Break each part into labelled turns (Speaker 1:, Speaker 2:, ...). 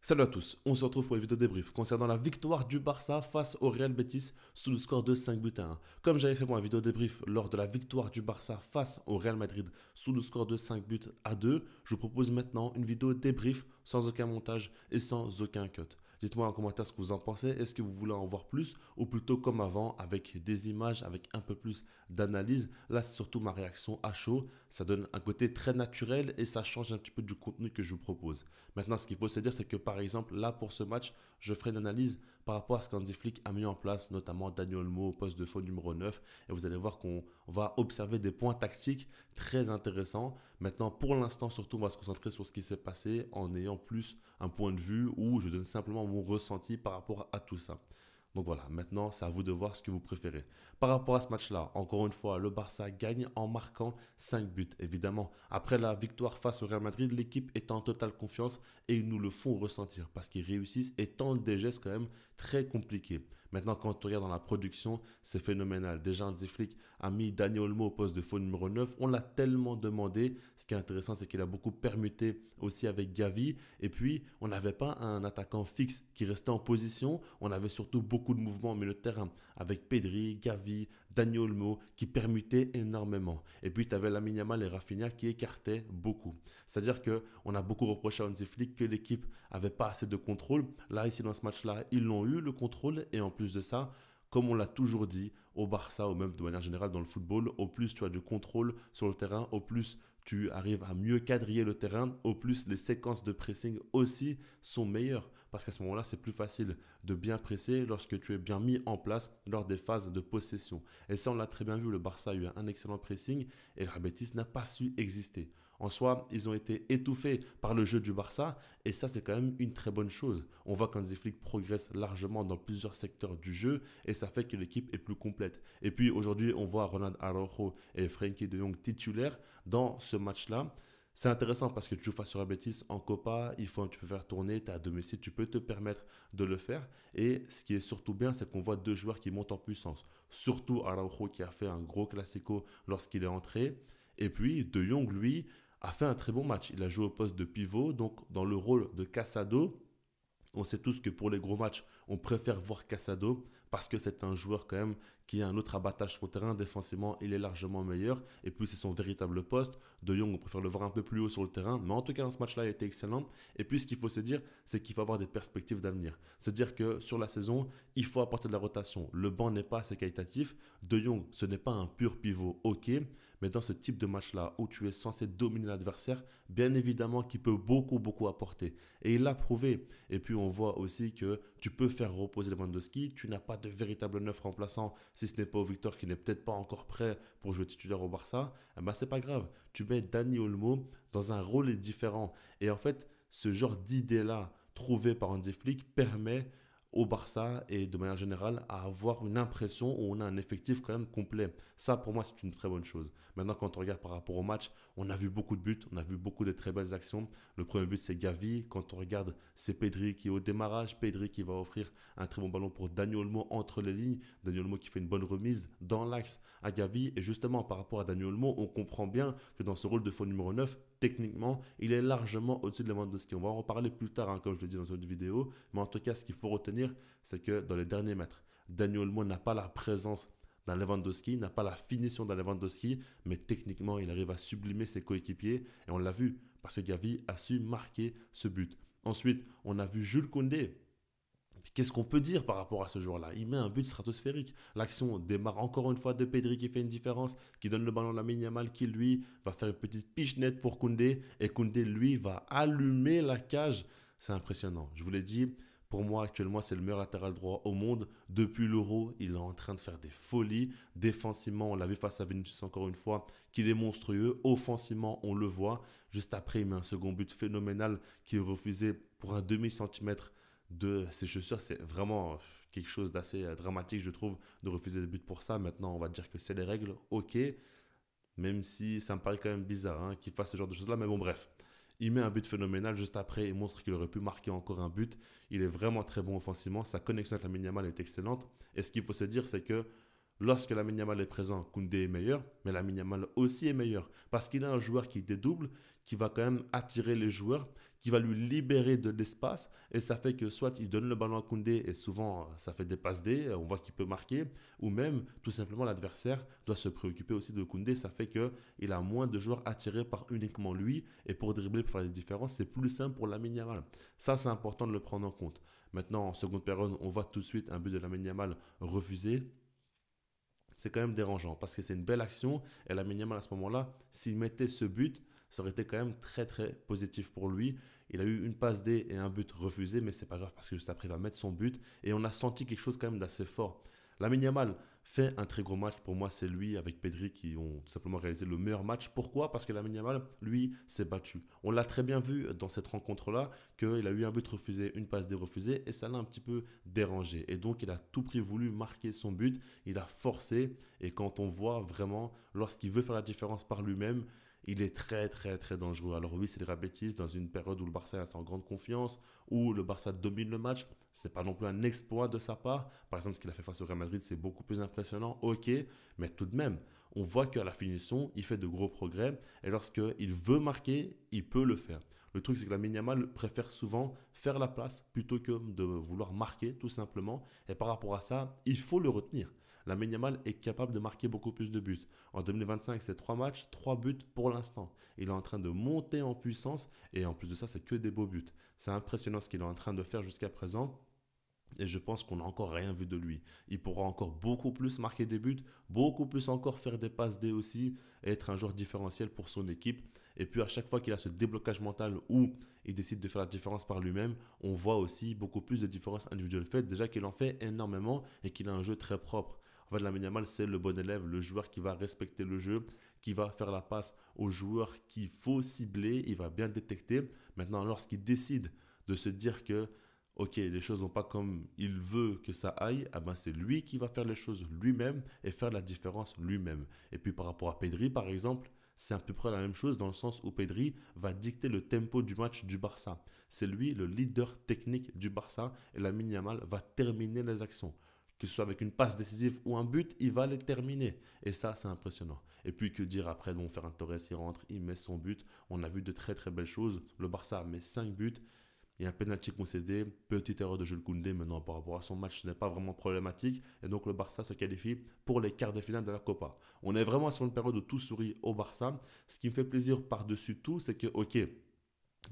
Speaker 1: Salut à tous, on se retrouve pour une vidéo débrief concernant la victoire du Barça face au Real Betis sous le score de 5 buts à 1. Comme j'avais fait moi une vidéo débrief lors de la victoire du Barça face au Real Madrid sous le score de 5 buts à 2, je vous propose maintenant une vidéo débrief sans aucun montage et sans aucun cut. Dites-moi en commentaire ce que vous en pensez, est-ce que vous voulez en voir plus ou plutôt comme avant avec des images, avec un peu plus d'analyse. Là c'est surtout ma réaction à chaud, ça donne un côté très naturel et ça change un petit peu du contenu que je vous propose. Maintenant, ce qu'il faut se dire, c'est que par exemple, là pour ce match, je ferai une analyse par rapport à ce qu'Hansi Flick a mis en place, notamment Dani Olmo au poste de faux numéro 9. Et vous allez voir qu'on va observer des points tactiques très intéressants. Maintenant, pour l'instant, surtout, on va se concentrer sur ce qui s'est passé en ayant plus un point de vue où je donne simplement mon ressenti par rapport à tout ça. Donc voilà, maintenant c'est à vous de voir ce que vous préférez. Par rapport à ce match-là, encore une fois, le Barça gagne en marquant 5 buts. Évidemment, après la victoire face au Real Madrid, l'équipe est en totale confiance et ils nous le font ressentir parce qu'ils réussissent et tentent des gestes quand même très compliqués. Maintenant, quand on regarde dans la production, c'est phénoménal. Déjà, Hansi Flick a mis Dani Olmo au poste de faux numéro 9. On l'a tellement demandé. Ce qui est intéressant, c'est qu'il a beaucoup permuté aussi avec Gavi. Et puis, on n'avait pas un attaquant fixe qui restait en position. On avait surtout beaucoup de mouvements au milieu de terrain avec Pedri, Gavi, Dani Olmo qui permutaient énormément. Et puis, tu avais Lamine Yamal et Rafinha qui écartaient beaucoup. C'est-à-dire qu'on a beaucoup reproché à Hansi Flick que l'équipe n'avait pas assez de contrôle. Là, ici, dans ce match-là, ils l'ont eu, le contrôle. Et en plus de ça, comme on l'a toujours dit, au Barça ou même de manière générale dans le football, au plus tu as du contrôle sur le terrain, au plus tu arrives à mieux quadriller le terrain, au plus les séquences de pressing aussi sont meilleures. Parce qu'à ce moment-là, c'est plus facile de bien presser lorsque tu es bien mis en place lors des phases de possession. Et ça, on l'a très bien vu, le Barça a eu un excellent pressing et le Real Betis n'a pas su exister. En soi, ils ont été étouffés par le jeu du Barça et ça, c'est quand même une très bonne chose. On voit qu'Hansi Flick progresse largement dans plusieurs secteurs du jeu et ça fait que l'équipe est plus complète. Et puis aujourd'hui, on voit Ronald Araujo et Frenkie de Jong titulaires dans ce match-là. C'est intéressant parce que tu joues face sur la Betis en Copa, tu peux faire tourner, tu es à domicile, tu peux te permettre de le faire. Et ce qui est surtout bien, c'est qu'on voit deux joueurs qui montent en puissance. Surtout Araujo qui a fait un gros classico lorsqu'il est entré. Et puis De Jong, lui, a fait un très bon match. Il a joué au poste de pivot, donc dans le rôle de Casado. On sait tous que pour les gros matchs, on préfère voir Casado parce que c'est un joueur quand même qui a un autre abattage sur le terrain. Défensivement, il est largement meilleur. Et puis, c'est son véritable poste. De Jong, on préfère le voir un peu plus haut sur le terrain. Mais en tout cas, dans ce match-là, il a été excellent. Et puis, ce qu'il faut se dire, c'est qu'il faut avoir des perspectives d'avenir. Se dire que sur la saison, il faut apporter de la rotation. Le banc n'est pas assez qualitatif. De Jong, ce n'est pas un pur pivot, ok. Mais dans ce type de match-là, où tu es censé dominer l'adversaire, bien évidemment qu'il peut beaucoup, beaucoup apporter. Et il l'a prouvé. Et puis, on voit aussi que tu peux faire reposer Lewandowski. Tu n'as pas de véritable neuf remplaçant si ce n'est pas au Victor qui n'est peut-être pas encore prêt pour jouer titulaire au Barça. Eh ben, c'est pas grave. Tu mets Dani Olmo dans un rôle différent. Et en fait, ce genre d'idée-là, trouvée par Hansi Flick, permet au Barça et de manière générale à avoir une impression où on a un effectif quand même complet. Ça, pour moi, c'est une très bonne chose. Maintenant, quand on regarde par rapport au match, on a vu beaucoup de buts, on a vu beaucoup de très belles actions. Le premier but, c'est Gavi. Quand on regarde, c'est Pedri qui est au démarrage. Pedri qui va offrir un très bon ballon pour Dani Olmo entre les lignes. Dani Olmo qui fait une bonne remise dans l'axe à Gavi. Et justement, par rapport à Dani Olmo, on comprend bien que dans ce rôle de faux numéro 9, techniquement, il est largement au-dessus de Lewandowski. On va en reparler plus tard, hein, comme je l'ai dit dans une autre vidéo. Mais en tout cas, ce qu'il faut retenir, c'est que dans les derniers mètres, Dani Olmo n'a pas la présence d'un Lewandowski, n'a pas la finition d'un Lewandowski, mais techniquement, il arrive à sublimer ses coéquipiers. Et on l'a vu, parce que Gavi a su marquer ce but. Ensuite, on a vu Jules Koundé. Qu'est-ce qu'on peut dire par rapport à ce joueur-là? Il met un but stratosphérique. L'action démarre encore une fois de Pedri qui fait une différence, qui donne le ballon à Lamine Yamal qui, lui, va faire une petite pichenette pour Koundé. Et Koundé, lui, va allumer la cage. C'est impressionnant. Je vous l'ai dit, pour moi, actuellement, c'est le meilleur latéral droit au monde. Depuis l'Euro, il est en train de faire des folies. Défensivement, on l'a vu face à Vinicius encore une fois, qu'il est monstrueux. Offensivement, on le voit. Juste après, il met un second but phénoménal qui est refusé pour un demi-centimètre de ses chaussures. C'est vraiment quelque chose d'assez dramatique, je trouve, de refuser des buts pour ça. Maintenant, on va dire que c'est les règles, ok. Même si ça me paraît quand même bizarre hein, qu'il fasse ce genre de choses-là. Mais bon, bref. Il met un but phénoménal juste après. Il montre qu'il aurait pu marquer encore un but. Il est vraiment très bon offensivement. Sa connexion avec Lamine Yamal est excellente. Et ce qu'il faut se dire, c'est que lorsque Lamine Yamal est présent, Koundé est meilleur. Mais Lamine Yamal aussi est meilleur. Parce qu'il a un joueur qui dédouble, qui va quand même attirer les joueurs, qui va lui libérer de l'espace et ça fait que soit il donne le ballon à Koundé et souvent ça fait des passes D, on voit qu'il peut marquer, ou même tout simplement l'adversaire doit se préoccuper aussi de Koundé, ça fait qu'il a moins de joueurs attirés par uniquement lui et pour dribbler, pour faire des différences, c'est plus simple pour Lamine Yamal. Ça c'est important de le prendre en compte. Maintenant en seconde période, on voit tout de suite un but de Lamine Yamal refusé. C'est quand même dérangeant parce que c'est une belle action et Lamine Yamal à ce moment-là, s'il mettait ce but, ça aurait été quand même très très positif pour lui. Il a eu une passe D et un but refusé, mais c'est pas grave parce que juste après il va mettre son but et on a senti quelque chose quand même d'assez fort. Lamine Yamal fait un très gros match. Pour moi, c'est lui avec Pedri qui ont tout simplement réalisé le meilleur match. Pourquoi? Parce que Lamine Yamal, lui, s'est battu. On l'a très bien vu dans cette rencontre-là qu'il a eu un but refusé, une passe D refusée et ça l'a un petit peu dérangé. Et donc, il a tout prix voulu marquer son but. Il a forcé et quand on voit vraiment, lorsqu'il veut faire la différence par lui-même, il est très très très dangereux. Alors oui, c'est le Real Betis dans une période où le Barça est en grande confiance, où le Barça domine le match. Ce n'est pas non plus un exploit de sa part. Par exemple, ce qu'il a fait face au Real Madrid, c'est beaucoup plus impressionnant. Ok, mais tout de même, on voit qu'à la finition, il fait de gros progrès. Et lorsqu'il veut marquer, il peut le faire. Le truc, c'est que la Yamal préfère souvent faire la place plutôt que de vouloir marquer, tout simplement. Et par rapport à ça, il faut le retenir. La Yamal est capable de marquer beaucoup plus de buts. En 2025, c'est 3 matchs, 3 buts pour l'instant. Il est en train de monter en puissance et en plus de ça, c'est que des beaux buts. C'est impressionnant ce qu'il est en train de faire jusqu'à présent. Et je pense qu'on n'a encore rien vu de lui. Il pourra encore beaucoup plus marquer des buts, beaucoup plus encore faire des passes D aussi, et être un joueur différentiel pour son équipe. Et puis à chaque fois qu'il a ce déblocage mental où il décide de faire la différence par lui-même, on voit aussi beaucoup plus de différences individuelles faites. Déjà qu'il en fait énormément et qu'il a un jeu très propre. En fait, Lamine Yamal, c'est le bon élève, le joueur qui va respecter le jeu, qui va faire la passe aux joueurs qu'il faut cibler, il va bien détecter. Maintenant, lorsqu'il décide de se dire que ok, les choses vont pas comme il veut que ça aille, ah ben c'est lui qui va faire les choses lui-même et faire la différence lui-même. Et puis par rapport à Pedri, par exemple, c'est à peu près la même chose dans le sens où Pedri va dicter le tempo du match du Barça. C'est lui le leader technique du Barça et Lamine Yamal va terminer les actions. Que ce soit avec une passe décisive ou un but, il va les terminer. Et ça, c'est impressionnant. Et puis, que dire après, bon, Ferran Torres, il rentre, il met son but. On a vu de très très belles choses. Le Barça met 5 buts. Il y a un penalty concédé, petite erreur de Jules Koundé maintenant par rapport à son match, ce n'est pas vraiment problématique. Et donc le Barça se qualifie pour les quarts de finale de la Copa. On est vraiment sur une période où tout sourit au Barça. Ce qui me fait plaisir par-dessus tout, c'est que, ok,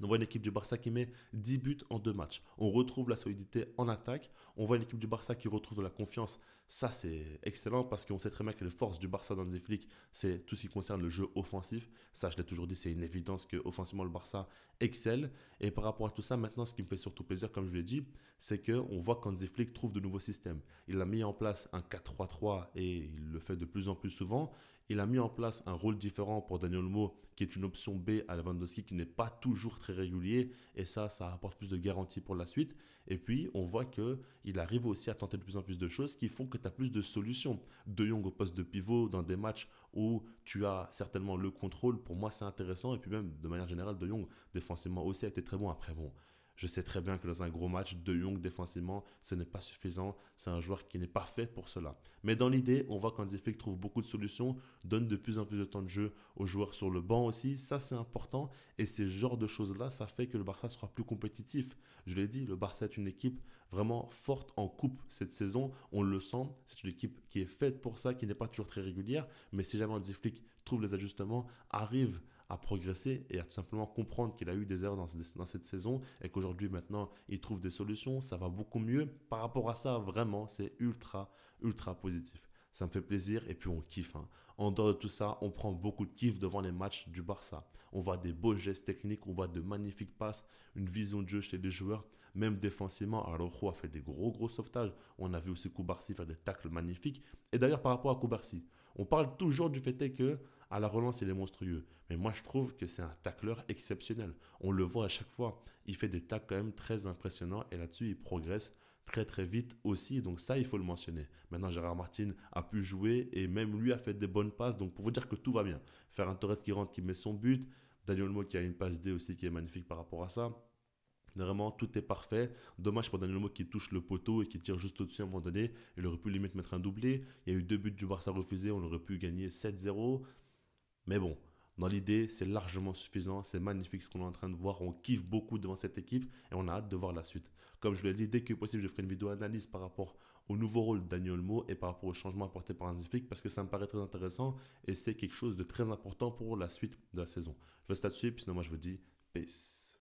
Speaker 1: on voit une équipe du Barça qui met 10 buts en 2 matchs. On retrouve la solidité en attaque. On voit une équipe du Barça qui retrouve de la confiance. Ça, c'est excellent parce qu'on sait très bien que les forces du Barça dans les flics, c'est tout ce qui concerne le jeu offensif. Ça, je l'ai toujours dit, c'est une évidence que offensivement le Barça excelle. Et par rapport à tout ça, maintenant, ce qui me fait surtout plaisir, comme je l'ai dit, c'est qu'on voit qu'Hansi Flick trouve de nouveaux systèmes. Il a mis en place un 4-3-3 et il le fait de plus en plus souvent. Il a mis en place un rôle différent pour Daniel Olmo, qui est une option B à Lewandowski, qui n'est pas toujours très régulier. Et ça apporte plus de garantie pour la suite. Et puis, on voit qu'il arrive aussi à tenter de plus en plus de choses qui font que tu as plus de solutions. De Jong au poste de pivot dans des matchs où tu as certainement le contrôle. Pour moi, c'est intéressant. Et puis même, de manière générale, De Jong, défensivement aussi, a été très bon. Après, bon, je sais très bien que dans un gros match, De Jong défensivement, ce n'est pas suffisant. C'est un joueur qui n'est pas fait pour cela. Mais dans l'idée, on voit qu'Hansi Flick trouve beaucoup de solutions, donne de plus en plus de temps de jeu aux joueurs sur le banc aussi. Ça, c'est important. Et ces genres de choses-là, ça fait que le Barça sera plus compétitif. Je l'ai dit, le Barça est une équipe vraiment forte en coupe cette saison. On le sent. C'est une équipe qui est faite pour ça, qui n'est pas toujours très régulière. Mais si jamais Hansi Flick trouve les ajustements, arrive à progresser et à tout simplement comprendre qu'il a eu des erreurs dans cette saison et qu'aujourd'hui maintenant il trouve des solutions, ça va beaucoup mieux. Par rapport à ça, vraiment, c'est ultra, ultra positif. Ça me fait plaisir et puis on kiffe. Hein. En dehors de tout ça, on prend beaucoup de kiff devant les matchs du Barça. On voit des beaux gestes techniques, on voit de magnifiques passes, une vision de jeu chez les joueurs. Même défensivement, Araujo a fait des gros sauvetages. On a vu aussi Koubarsi faire des tacles magnifiques. Et d'ailleurs, par rapport à Koubarsi, on parle toujours du fait que à la relance, il est monstrueux. Mais moi, je trouve que c'est un tacleur exceptionnel. On le voit à chaque fois. Il fait des tacles quand même très impressionnants et là-dessus, il progresse très vite aussi. Donc ça, il faut le mentionner. Maintenant, Gérard Martin a pu jouer et même lui a fait des bonnes passes. Donc pour vous dire que tout va bien. Ferran Torres qui rentre, qui met son but. Daniel Olmo qui a une passe D aussi qui est magnifique par rapport à ça. Vraiment, tout est parfait. Dommage pour Daniel Olmo qui touche le poteau et qui tire juste au-dessus à un moment donné. Il aurait pu limite mettre un doublé. Il y a eu 2 buts du Barça refusés. On aurait pu gagner 7-0. Mais bon, Dans l'idée, c'est largement suffisant, c'est magnifique ce qu'on est en train de voir, on kiffe beaucoup devant cette équipe et on a hâte de voir la suite. Comme je vous l'ai dit, dès que possible, je ferai une vidéo analyse par rapport au nouveau rôle de Daniel Olmo et par rapport au changement apporté par Hansi Flick parce que ça me paraît très intéressant et c'est quelque chose de très important pour la suite de la saison. Je reste là-dessus, puis sinon moi je vous dis peace.